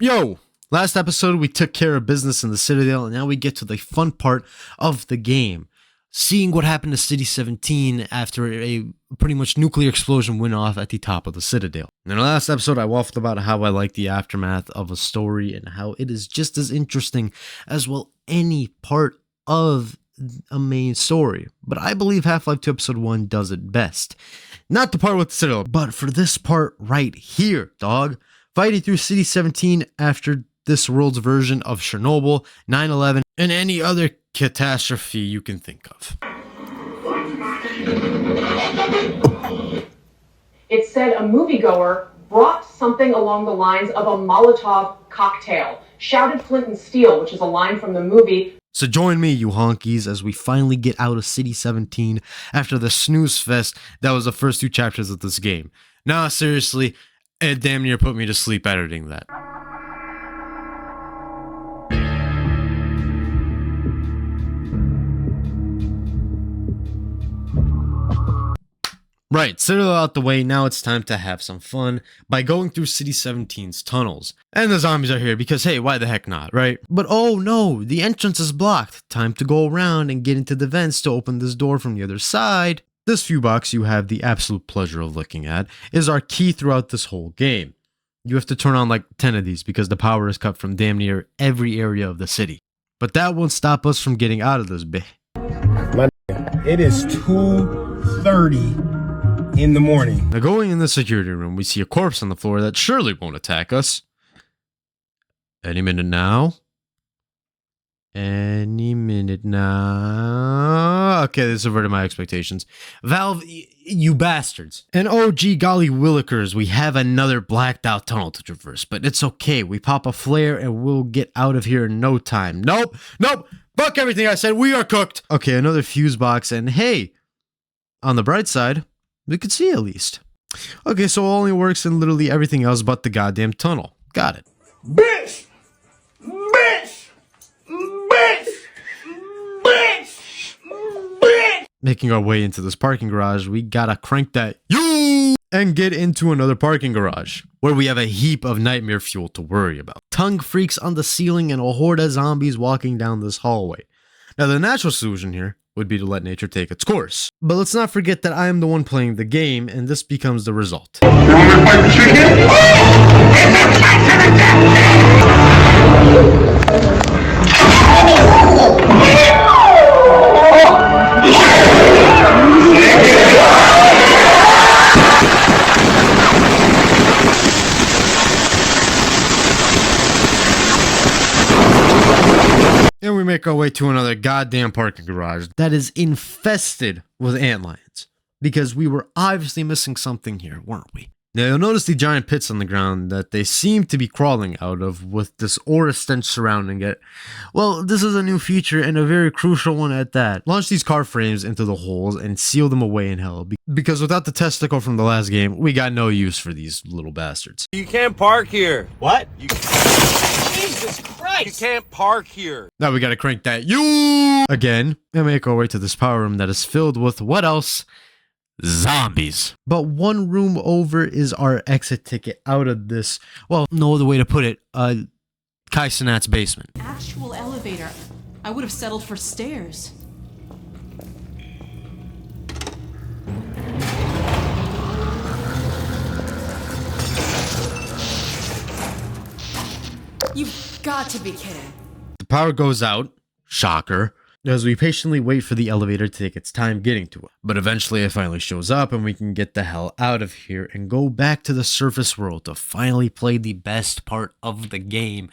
Yo! Last episode, we took care of business in the Citadel, and now we get to the fun part of the game. Seeing what happened to City 17 after a pretty much nuclear explosion went off at the top of the Citadel. In the last episode, I waffled about how I like the aftermath of a story and how it is just as interesting as, well, any part of a main story. But I believe Half-Life 2 Episode 1 does it best. Not the part with the Citadel, but for this part right here, dog. Fighting through City 17 after this world's version of Chernobyl, 9/11, and any other catastrophe you can think of. It said a moviegoer brought something along the lines of a Molotov cocktail, shouted Flint and Steel, which is a line from the movie. So join me, you honkies, as we finally get out of City 17 after the snooze fest that was the first 2 chapters of this game. Nah, seriously, it damn near put me to sleep editing that. Right, Citadel out the way, now it's time to have some fun by going through City 17's tunnels. And the zombies are here because, hey, why the heck not, right? But oh no, the entrance is blocked. Time to go around and get into the vents to open this door from the other side. This fuse box you have the absolute pleasure of looking at is our key throughout this whole game. You have to turn on like 10 of these because the power is cut from damn near every area of the city. But that won't stop us from getting out of this bit. It is 2:30 in the morning. Now going in the security room, we see a corpse on the floor that surely won't attack us. Any minute now. Any minute now. Okay, this averted my expectations. Valve, you bastards. And oh gee golly willikers, we have another blacked out tunnel to traverse, but it's okay. We pop a flare and we'll get out of here in no time. Nope, nope, fuck everything I said, we are cooked. Okay, another fuse box, and hey, on the bright side, we could see at least. Okay, so it only works in literally everything else but the goddamn tunnel. Got it. Bitch! Bitch! Bitch! Bitch! Bitch! Making our way into this parking garage, we gotta crank that and get into another parking garage, where we have a heap of nightmare fuel to worry about. Tongue freaks on the ceiling and a horde of zombies walking down this hallway. Now the natural solution here would be to let nature take its course. But let's not forget that I am the one playing the game, and this becomes the result. And we make our way to another goddamn parking garage that is infested with antlions. Because we were obviously missing something here, weren't we? Now you'll notice the giant pits on the ground that they seem to be crawling out of with this aura stench surrounding it. Well, this is a new feature and a very crucial one at that. Launch these car frames into the holes and seal them away in hell. Because without the testicle from the last game, we got no use for these little bastards. You can't park here. What? Jesus Christ! You can't park here. Now we gotta crank that again and make our way to this power room that is filled with what else? Zombies. But one room over is our exit ticket out of this, well, no other way to put it, Kai Cenat's basement. Actual elevator. I would have settled for stairs. You've got to be kidding. The power goes out, shocker, as we patiently wait for the elevator to take its time getting to it. But eventually it finally shows up and we can get the hell out of here and go back to the surface world to finally play the best part of the game.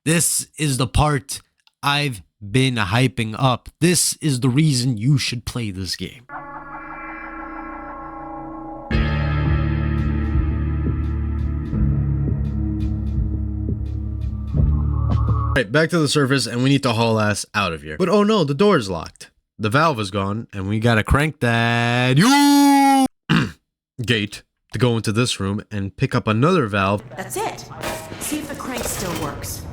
This is the part I've been hyping up. This is the reason you should play this game. Right, back to the surface, and we need to haul ass out of here. But oh no, the door is locked. The valve is gone, and we gotta crank that gate to go into this room and pick up another valve. That's it. See if the crank still works.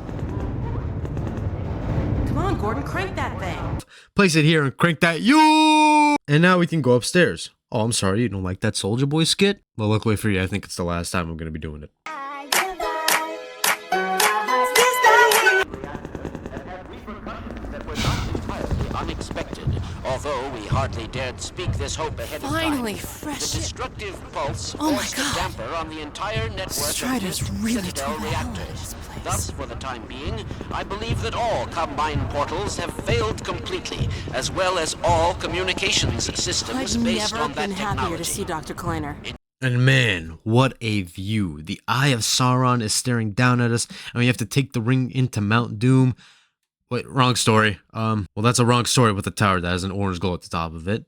Come on, Gordon, crank that thing. Place it here and crank that and now we can go upstairs. Oh, I'm sorry, you don't like that Soldier Boy skit? Well, luckily for you, I think it's the last time I'm gonna be doing it. Although we hardly dared speak this hope ahead of time, Finally, fresh the air. destructive pulse Oh my forced a God. damper on the entire network Strider's of really Citadel tore the hell out of reactors. this place. Thus, for the time being, I believe that all Combine portals have failed completely, as well as all communications systems I've based never on that been happier to technology. see Dr. Kleiner. And man, what a view. The Eye of Sauron is staring down at us, and we have to take the ring into Mount Doom. Wait, wrong story. Well, that's a wrong story with a tower that has an orange glow at the top of it.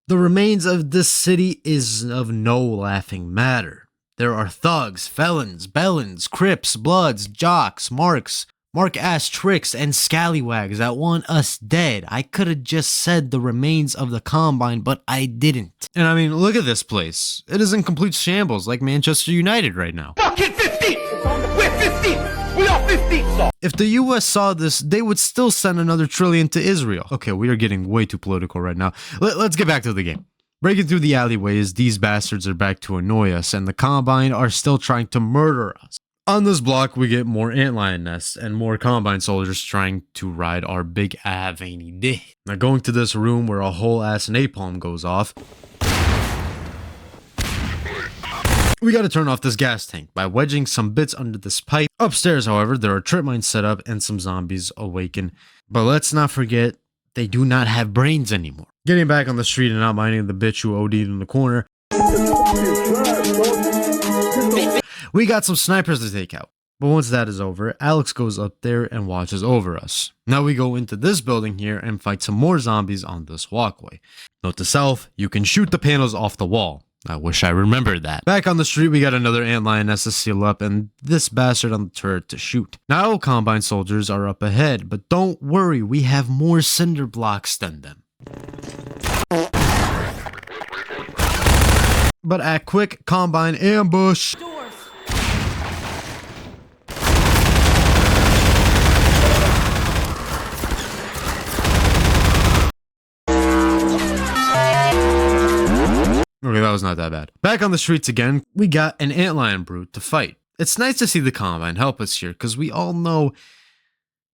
The remains of this city is of no laughing matter. There are thugs, felons, bellends, crips, bloods, jocks, mark-ass tricks, and scallywags that want us dead. I could have just said the remains of the Combine, but I didn't. And I mean, look at this place. It is in complete shambles, like Manchester United right now. Fucking 15! We're 15! We are 15, sir! If the US saw this, they would still send another trillion to Israel. Okay, we are getting way too political right now. Let's get back to the game. Breaking through the alleyways, these bastards are back to annoy us, and the Combine are still trying to murder us. On this block, we get more antlion nests and more Combine soldiers trying to ride our big veiny day. Now going to this room where a whole ass napalm goes off, we gotta turn off this gas tank by wedging some bits under this pipe. Upstairs, however, there are trip mines set up and some zombies awaken. But let's not forget, they do not have brains anymore. Getting back on the street and not minding the bitch who OD'd in the corner, we got some snipers to take out. But once that is over, Alex goes up there and watches over us. Now we go into this building here and fight some more zombies on this walkway. Note to self, you can shoot the panels off the wall. I wish I remembered that. Back on the street, we got another antlion nest to seal up and this bastard on the turret to shoot. Now Combine soldiers are up ahead, but don't worry, we have more cinder blocks than them. But at quick Combine ambush. Okay, that was not that bad. Back on the streets again, we got an antlion brute to fight. It's nice to see the Combine help us here, because we all know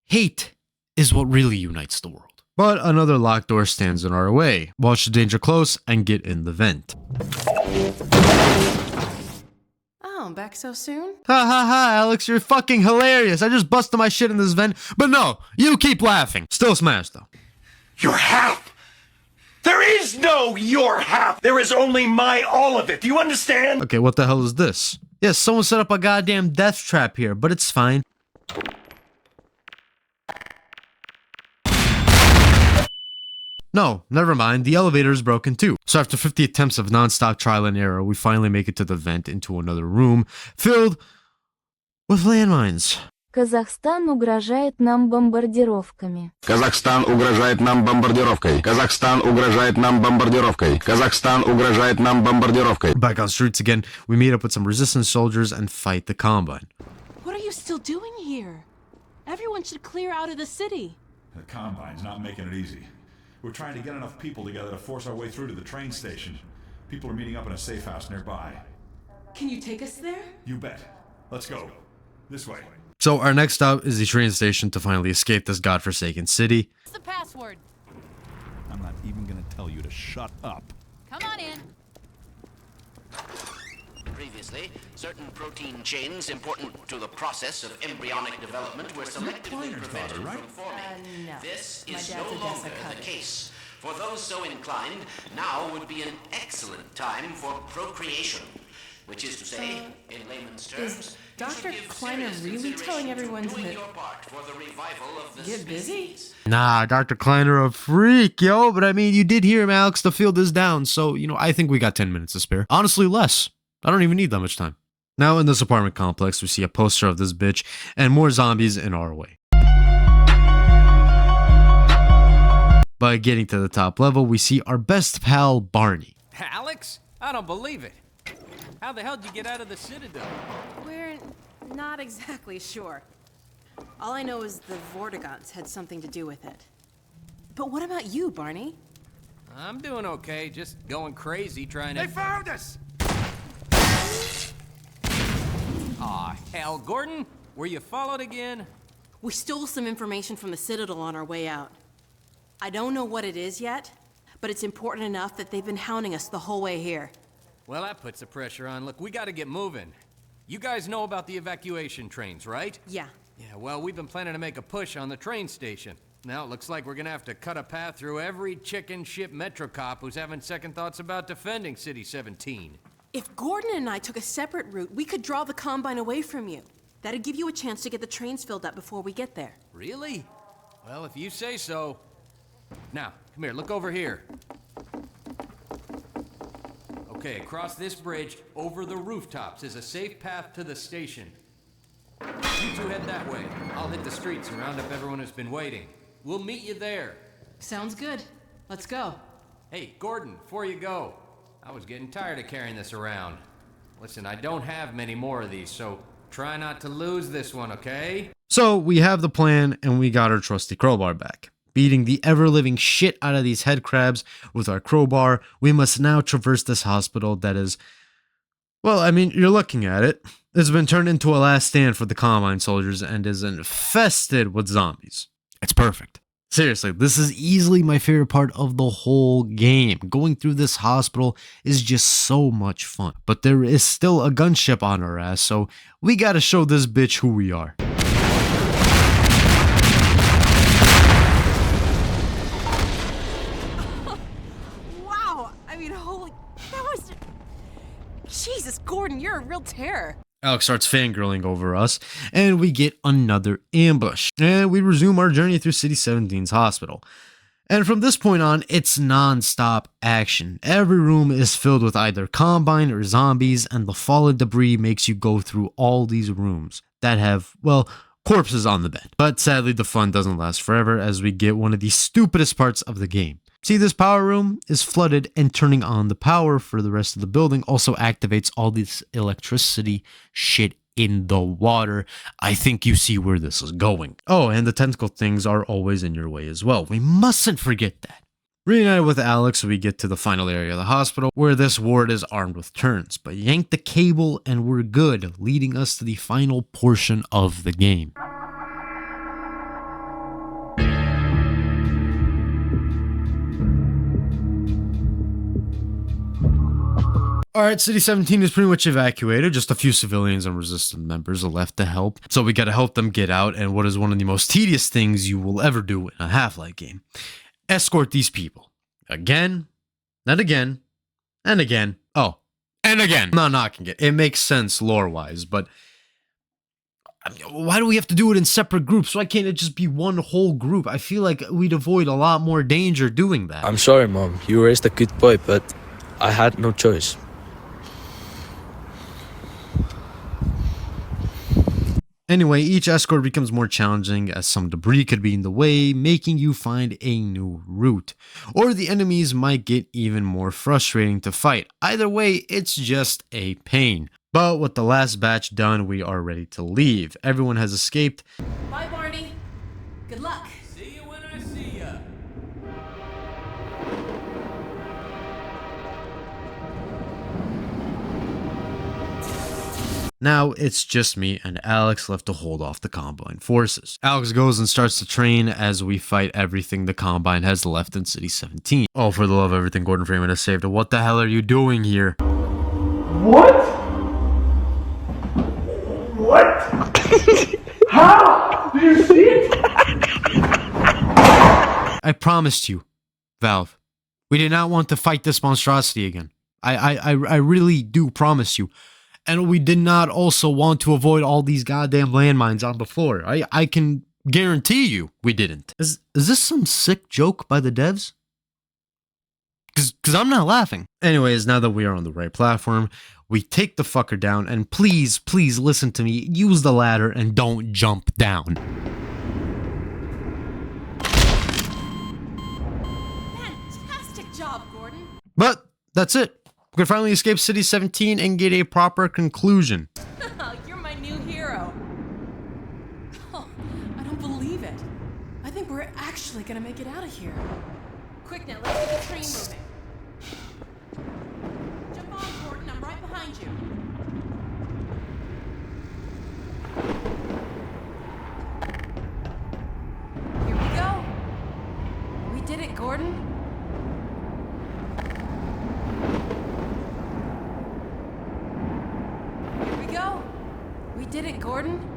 hate is what really unites the world. But another locked door stands in our way. Watch the danger close and get in the vent. Oh, back so soon? Ha ha ha, Alex, you're fucking hilarious. I just busted my shit in this vent, but no, you keep laughing. Still smash though. Your half! There is no your half! There is only my all of it, do you understand? Okay, what the hell is this? Yes, someone set up a goddamn death trap here, but it's fine. No, never mind, the elevator is broken too. So after 50 attempts of non-stop trial and error, we finally make it to the vent into another room filled with landmines. Казахстан угрожает нам бомбардировками. Казахстан угрожает нам бомбардировкой. Казахстан угрожает нам бомбардировкой. Казахстан угрожает нам бомбардировкой. Back on streets again, we meet up with some resistance soldiers and fight the Combine. What are you still doing here? Everyone should clear out of the city. The Combine's not making it easy. We're trying to get enough people together to force our way through to the train station. People are meeting up in a safe house nearby. Can you take us there? You bet. Let's go. This way. So our next stop is the train station to finally escape this godforsaken city. What's the password? I'm not even gonna tell you to shut up. Come on in. Previously, certain protein chains important to the process of embryonic development were selectively prevented from forming. No. This My is dad's no a longer Dessa the case. For those so inclined, now would be an excellent time for procreation. Which is to say, in layman's terms, Is Dr. Kleiner really telling everyone to your part for the revival of the get busy? Nah, Dr. Kleiner a freak, yo. But I mean, you did hear him, Alex. The field is down. So, I think we got 10 minutes to spare. Honestly, less. I don't even need that much time. Now in this apartment complex, we see a poster of this bitch and more zombies in our way. By getting to the top level, we see our best pal, Barney. Alex? I don't believe it. How the hell did you get out of the Citadel? We're not exactly sure. All I know is the Vortigaunts had something to do with it. But what about you, Barney? I'm doing okay, just going crazy trying to... They found us! Aw, hell, Gordon? Were you followed again? We stole some information from the Citadel on our way out. I don't know what it is yet, but it's important enough that they've been hounding us the whole way here. Well, that puts the pressure on. Look, we gotta get moving. You guys know about the evacuation trains, right? Yeah. Yeah, well, we've been planning to make a push on the train station. Now it looks like we're gonna have to cut a path through every chicken ship Metro cop who's having second thoughts about defending City 17. If Gordon and I took a separate route, we could draw the Combine away from you. That'd give you a chance to get the trains filled up before we get there. Really? Well, if you say so. Now, come here, look over here. Okay, across this bridge, over the rooftops, is a safe path to the station. You two head that way. I'll hit the streets and round up everyone who's been waiting. We'll meet you there. Sounds good. Let's go. Hey, Gordon, before you go, I was getting tired of carrying this around. Listen, I don't have many more of these, so try not to lose this one, okay? So we have the plan and we got our trusty crowbar back. Beating the ever-living shit out of these head crabs with our crowbar, we must now traverse this hospital that is... Well, I mean, you're looking at it. It's been turned into a last stand for the Combine soldiers and is infested with zombies. It's perfect. Seriously, this is easily my favorite part of the whole game. Going through this hospital is just so much fun. But there is still a gunship on our ass, so we gotta show this bitch who we are. Wow! I mean, holy... That was... Jesus, Gordon, you're a real terror. Alex starts fangirling over us, and we get another ambush. And we resume our journey through City 17's hospital. And from this point on, it's non-stop action. Every room is filled with either Combine or zombies, and the fallen debris makes you go through all these rooms that have, well, corpses on the bed. But sadly, the fun doesn't last forever, as we get one of the stupidest parts of the game. See, this power room is flooded, and turning on the power for the rest of the building also activates all this electricity shit in the water. I think you see where this is going. Oh, and the tentacle things are always in your way as well. We mustn't forget that. Reunited with Alex, we get to the final area of the hospital, where this ward is armed with turns. But yank the cable and we're good, leading us to the final portion of the game. Alright, City 17 is pretty much evacuated. Just a few civilians and resistance members are left to help. So we gotta help them get out, and what is one of the most tedious things you will ever do in a Half-Life game. Escort these people. Again, and again, and again. Oh, and again. I'm not knocking it. It makes sense lore-wise, but... I mean, why do we have to do it in separate groups? Why can't it just be one whole group? I feel like we'd avoid a lot more danger doing that. I'm sorry, Mom. You raised a good boy, but I had no choice. Anyway, each escort becomes more challenging as some debris could be in the way, making you find a new route. Or the enemies might get even more frustrating to fight. Either way, it's just a pain. But with the last batch done, we are ready to leave. Everyone has escaped. Bye, Barney. Good luck. See you when I see ya. Now it's just me and Alex left to hold off the Combine forces. Alex goes and starts to train as we fight everything the Combine has left in City 17. Oh, for the love of everything Gordon Freeman has saved. What the hell are you doing here? What? What? How? Do you see it? I promised you, Valve. We did not want to fight this monstrosity again. I really do promise you. And we did not also want to avoid all these goddamn landmines on the floor. I can guarantee you we didn't. Is this some sick joke by the devs? Because I'm not laughing. Anyways, now that we are on the right platform, we take the fucker down, and please, please listen to me. Use the ladder and don't jump down. Fantastic job, Gordon. But that's it. We can finally escape City 17 and get a proper conclusion. You're my new hero. Oh, I don't believe it. I think we're actually gonna make it out of here. Quick now, let's get the train moving. Jump on, Gordon. I'm right behind you. Here we go. We did it, Gordon. We did it, Gordon.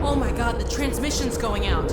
Oh my god, the transmission's going out.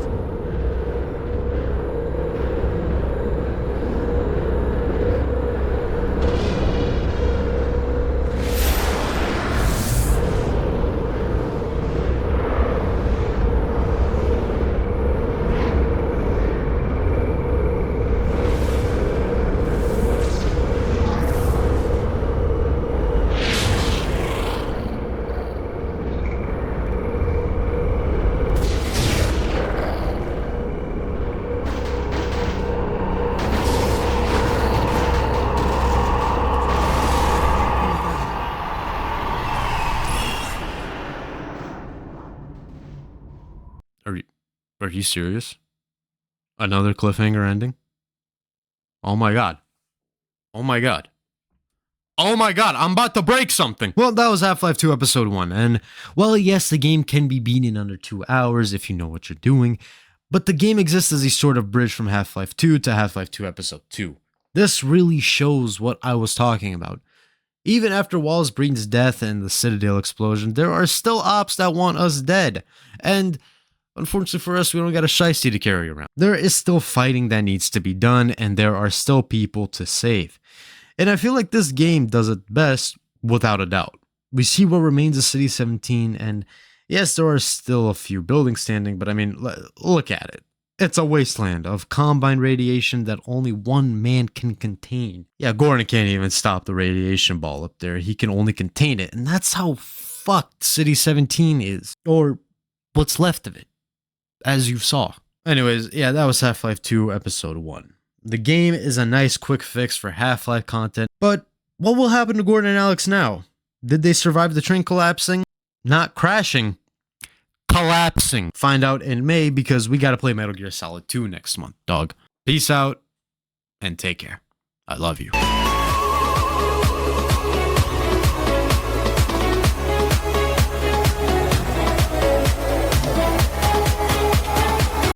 Are you serious? Another cliffhanger ending? Oh my god. Oh my god. Oh my god, I'm about to break something. Well, that was Half-Life 2 Episode 1, and well, yes, the game can be beaten in under 2 hours if you know what you're doing, but the game exists as a sort of bridge from Half-Life 2 to Half-Life 2 Episode 2. This really shows what I was talking about. Even after Wallace Breen's death and the Citadel explosion, there are still ops that want us dead, and unfortunately for us, we don't got a shiesty to carry around. There is still fighting that needs to be done, and there are still people to save. And I feel like this game does it best, without a doubt. We see what remains of City 17, and yes, there are still a few buildings standing, but I mean, look at it. It's a wasteland of combine radiation that only one man can contain. Yeah, Gordon can't even stop the radiation ball up there. He can only contain it, and that's how fucked City 17 is. Or what's left of it, as you saw. Anyways, yeah, that was Half-Life 2 Episode 1. The game is a nice quick fix for Half-Life content, but what will happen to Gordon and Alex now? Did they survive the train collapsing? Not crashing. Collapsing. Find out in May because we gotta play Metal Gear Solid 2 next month, dog. Peace out, and take care. I love you.